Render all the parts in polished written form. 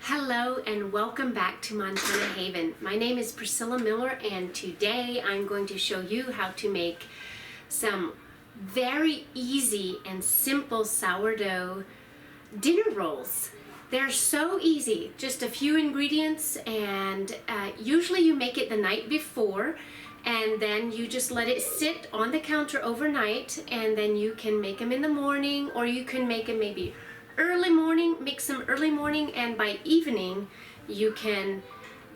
Hello and welcome back to Montana Haven. My name is Priscilla Miller and today I'm going to show you how to make some very easy and simple sourdough dinner rolls. They're so easy, just a few ingredients, and usually you make it the night before and then you just let it sit on the counter overnight, and then you can make them in the morning, or you can make them maybe early morning, mix them early morning, and by evening you can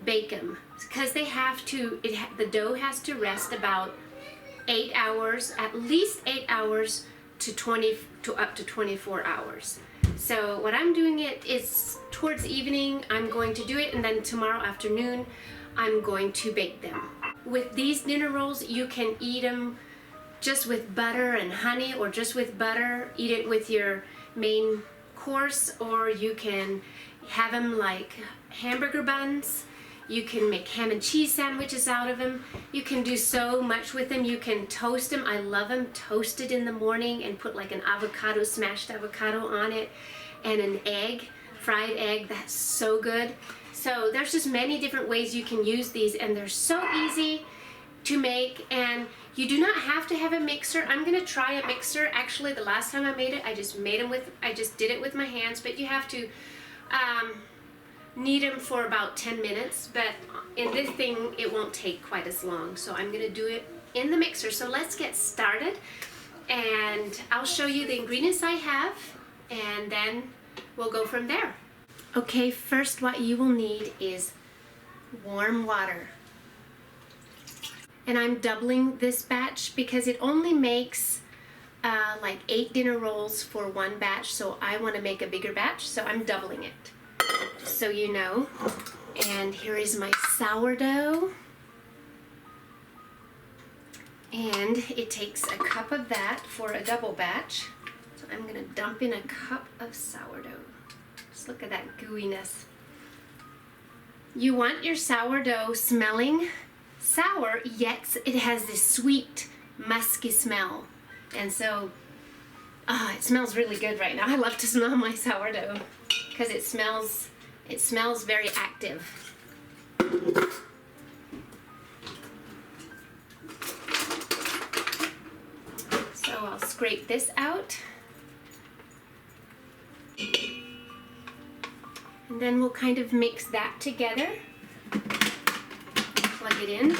bake them, because they have to, the dough has to rest about 8 hours, at least 8 hours to up to 24 hours. So what I'm doing it is towards evening I'm going to do it, and then tomorrow afternoon I'm going to bake them. With these dinner rolls, you can eat them just with butter and honey, or just with butter, eat it with your main course, or you can have them like hamburger buns. You can make ham and cheese sandwiches out of them. You can do so much with them. You can toast them. I love them toasted in the morning and put like an avocado, smashed avocado on it, and an egg, fried egg. That's so good. So there's just many different ways you can use these, and they're so easy to make, and you do not have to have a mixer. I'm gonna try a mixer. Actually, the last time I made it, I just did it with my hands, but you have to knead them for about 10 minutes, but in this thing, it won't take quite as long. So I'm gonna do it in the mixer. So let's get started, and I'll show you the ingredients I have, and then we'll go from there. Okay, first what you will need is warm water. And I'm doubling this batch because it only makes like 8 dinner rolls for one batch, so I want to make a bigger batch, so I'm doubling it, just so you know. And here is my sourdough, and it takes a cup of that for a double batch. So I'm going to dump in a cup of sourdough. Just look at that gooiness. You want your sourdough smelling sour, yet it has this sweet, musky smell. And so, it smells really good right now. I love to smell my sourdough because it smells very active. So I'll scrape this out. And then we'll kind of mix that together. Plug it in.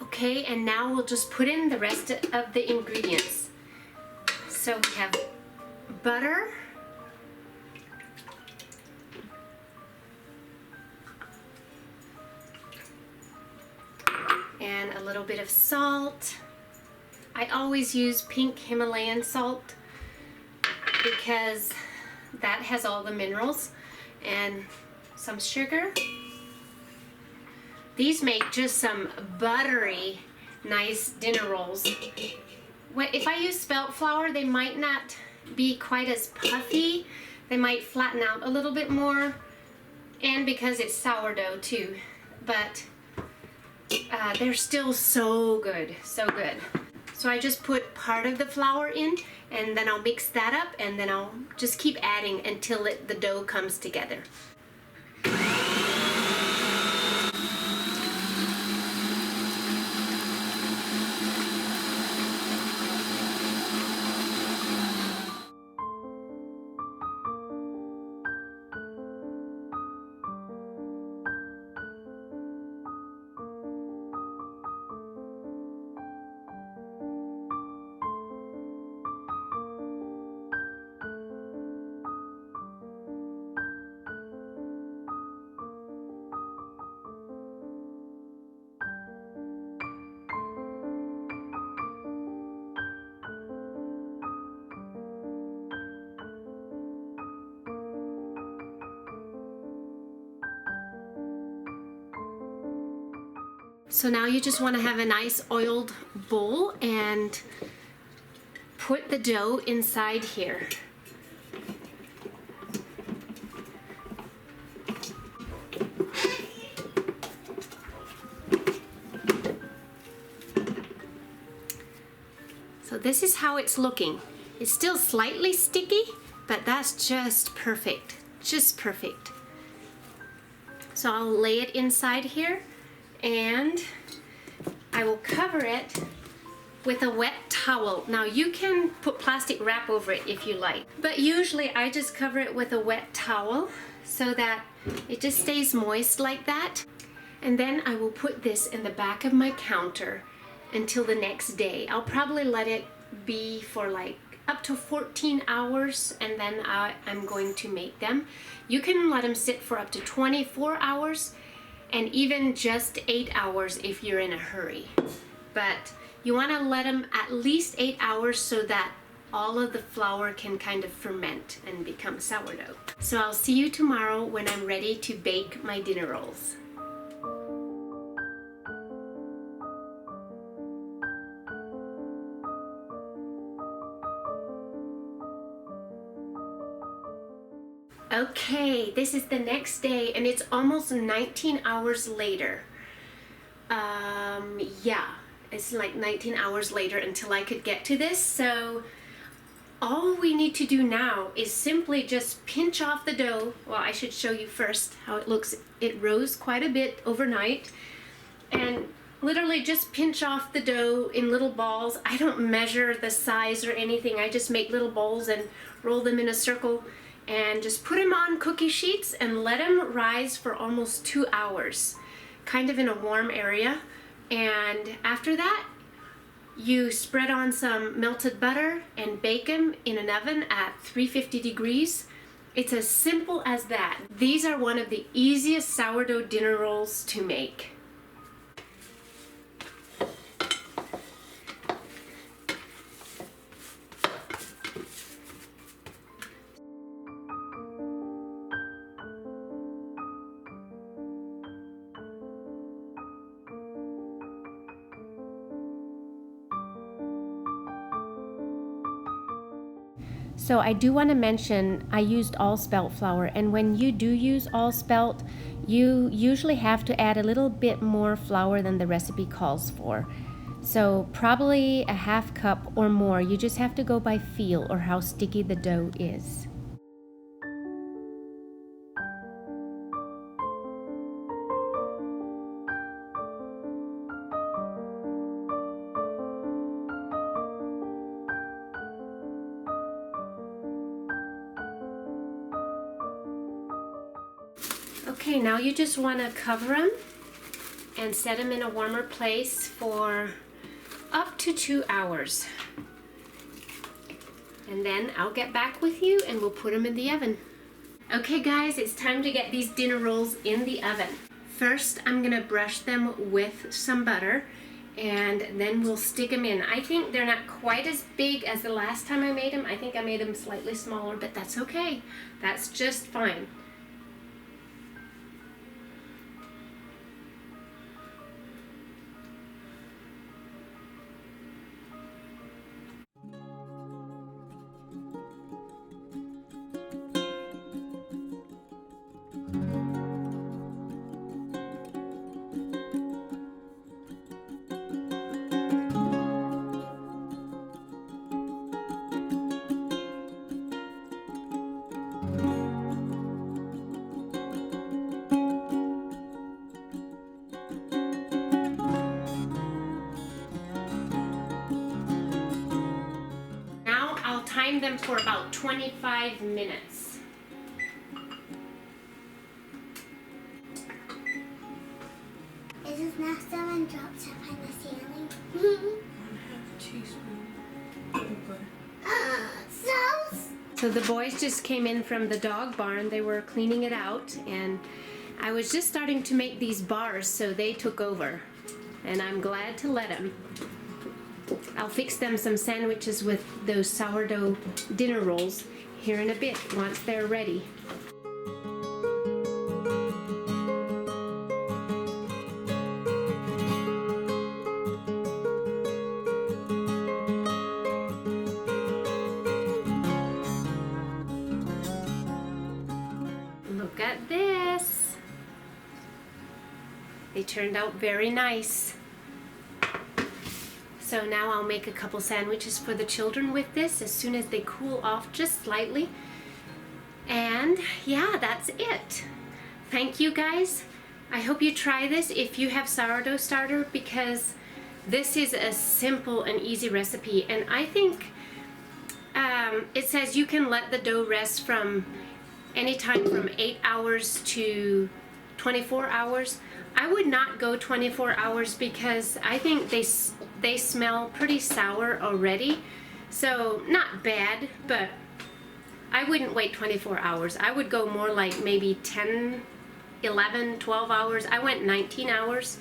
Okay, and now we'll just put in the rest of the ingredients. So we have butter, and a little bit of salt. I always use pink Himalayan salt because that has all the minerals, and some sugar. These make just some buttery, nice dinner rolls. If I use spelt flour, they might not be quite as puffy. They might flatten out a little bit more, and because it's sourdough too, but they're still so good, so good. So I just put part of the flour in, and then I'll mix that up, and then I'll just keep adding until the dough comes together. So now you just want to have a nice oiled bowl and put the dough inside here. this is how it's looking. It's still slightly sticky, but that's just perfect. Just perfect. So I'll lay it inside here, and I will cover it with a wet towel. Now you can put plastic wrap over it if you like, but usually I just cover it with a wet towel so that it just stays moist like that. And then I will put this in the back of my counter until the next day. I'll probably let it be for like up to 14 hours, and then I'm going to make them. You can let them sit for up to 24 hours and even just 8 hours if you're in a hurry. But you want to let them at least 8 hours so that all of the flour can kind of ferment and become sourdough. So I'll see you tomorrow when I'm ready to bake my dinner rolls. Okay, this is the next day, and it's almost 19 hours later. Yeah, it's like 19 hours later until I could get to this. So all we need to do now is simply just pinch off the dough. Well, I should show you first how it looks. It rose quite a bit overnight, and literally just pinch off the dough in little balls. I don't measure the size or anything. I just make little balls and roll them in a circle and just put them on cookie sheets and let them rise for almost 2 hours, kind of in a warm area. And after that, you spread on some melted butter and bake them in an oven at 350 degrees. It's as simple as that. These are one of the easiest sourdough dinner rolls to make. So I do want to mention I used all spelt flour, and when you do use all spelt, you usually have to add a little bit more flour than the recipe calls for. So probably a half cup or more. You just have to go by feel or how sticky the dough is. Okay, now you just want to cover them and set them in a warmer place for up to 2 hours. And then I'll get back with you and we'll put them in the oven. Okay guys, it's time to get these dinner rolls in the oven. First, I'm gonna brush them with some butter, and then we'll stick them in. I think they're not quite as big as the last time I made them. I think I made them slightly smaller, but that's okay. That's just fine. Time them for about 25 minutes. It is now someone drops up on the ceiling. 1/2 teaspoon of butter. So the boys just came in from the dog barn. They were cleaning it out, and I was just starting to make these bars, so they took over, and I'm glad to let them. I'll fix them some sandwiches with those sourdough dinner rolls here in a bit once they're ready. Look at this. They turned out very nice. So now I'll make a couple sandwiches for the children with this as soon as they cool off just slightly. And yeah, that's it. Thank you guys. I hope you try this if you have sourdough starter, because this is a simple and easy recipe. And I think it says you can let the dough rest from anytime from 8 hours to 24 hours. I would not go 24 hours because I think they smell pretty sour already. So not bad, but I wouldn't wait 24 hours. I would go more like maybe 10, 11, 12 hours. I went 19 hours.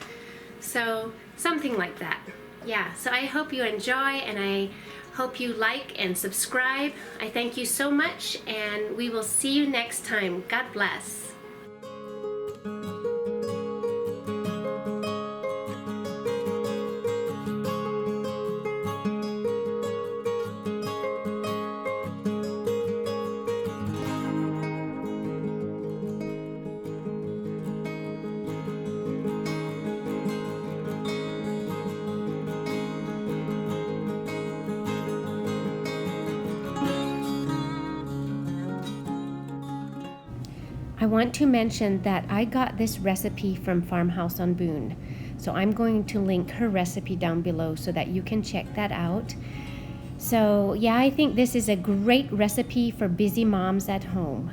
So something like that. Yeah, so I hope you enjoy, and I hope you like and subscribe. I thank you so much, and we will see you next time. God bless. I want to mention that I got this recipe from Farmhouse on Boone. So I'm going to link her recipe down below so that you can check that out. So yeah, I think this is a great recipe for busy moms at home.